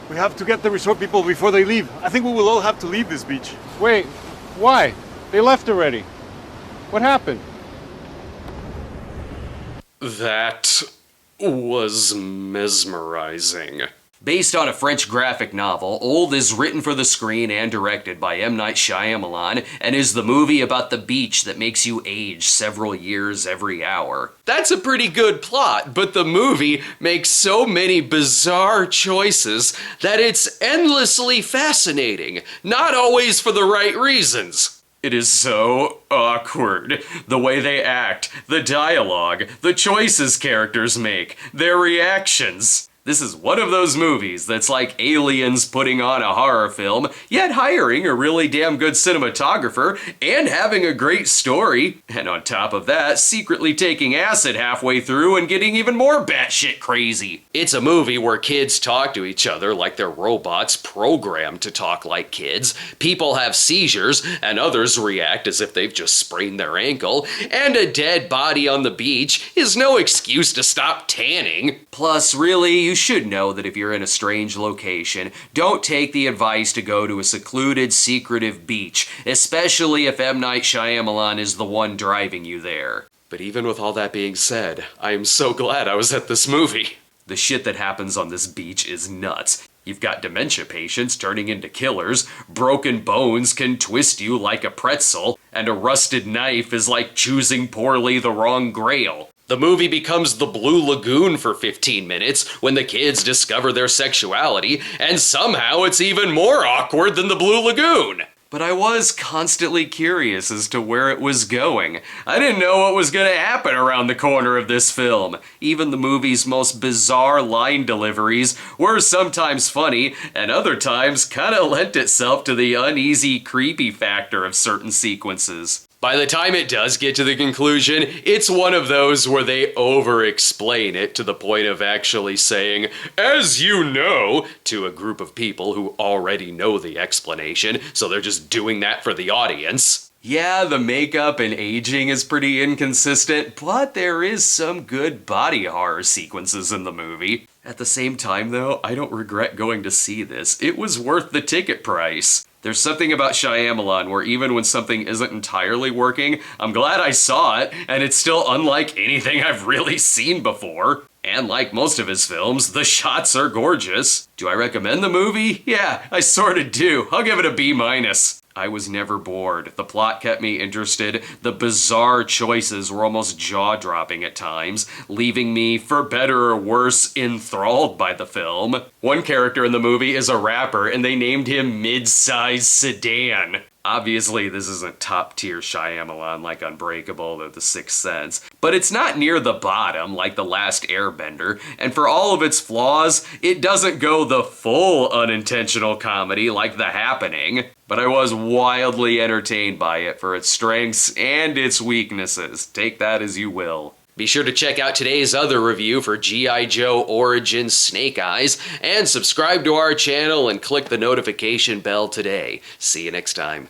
We have to get the resort people before they leave. I think we will all have to leave this beach. Wait, why? They left already. What happened? That was mesmerizing. Based on a French graphic novel, Old is written for the screen and directed by M. Night Shyamalan and is the movie about the beach that makes you age several years every hour. That's a pretty good plot, but the movie makes so many bizarre choices that it's endlessly fascinating, not always for the right reasons. It is so awkward. The way they act, the dialogue, the choices characters make, their reactions. This is one of those movies that's like Aliens putting on a horror film, yet hiring a really damn good cinematographer and having a great story, and on top of that, secretly taking acid halfway through and getting even more batshit crazy. It's a movie where kids talk to each other like they're robots programmed to talk like kids, people have seizures, and others react as if they've just sprained their ankle, and a dead body on the beach is no excuse to stop tanning. Plus, really, you should know that if you're in a strange location, don't take the advice to go to a secluded, secretive beach, especially if M. Night Shyamalan is the one driving you there. But even with all that being said, I am so glad I was at this movie. The shit that happens on this beach is nuts. You've got dementia patients turning into killers, broken bones can twist you like a pretzel, and a rusted knife is like choosing poorly the wrong grail. The movie becomes the Blue Lagoon for 15 minutes when the kids discover their sexuality, and somehow it's even more awkward than the Blue Lagoon. But I was constantly curious as to where it was going. I didn't know what was gonna happen around the corner of this film. Even the movie's most bizarre line deliveries were sometimes funny, and other times kinda lent itself to the uneasy, creepy factor of certain sequences. By the time it does get to the conclusion, it's one of those where they over-explain it to the point of actually saying, "as you know," to a group of people who already know the explanation, so they're just doing that for the audience. Yeah, the makeup and aging is pretty inconsistent, but there is some good body horror sequences in the movie. At the same time though, I don't regret going to see this. It was worth the ticket price. There's something about Shyamalan where even when something isn't entirely working, I'm glad I saw it, and it's still unlike anything I've really seen before. And like most of his films, the shots are gorgeous. Do I recommend the movie? Yeah, I sorta do. I'll give it a B-. I was never bored. The plot kept me interested. The bizarre choices were almost jaw-dropping at times, leaving me, for better or worse, enthralled by the film. One character in the movie is a rapper, and they named him Mid-Size Sedan. Obviously, this isn't top-tier Shyamalan like Unbreakable or The Sixth Sense, but it's not near the bottom like The Last Airbender, and for all of its flaws, it doesn't go the full unintentional comedy like The Happening. But I was wildly entertained by it for its strengths and its weaknesses. Take that as you will. Be sure to check out today's other review for G.I. Joe Origins Snake Eyes, and subscribe to our channel and click the notification bell today. See you next time.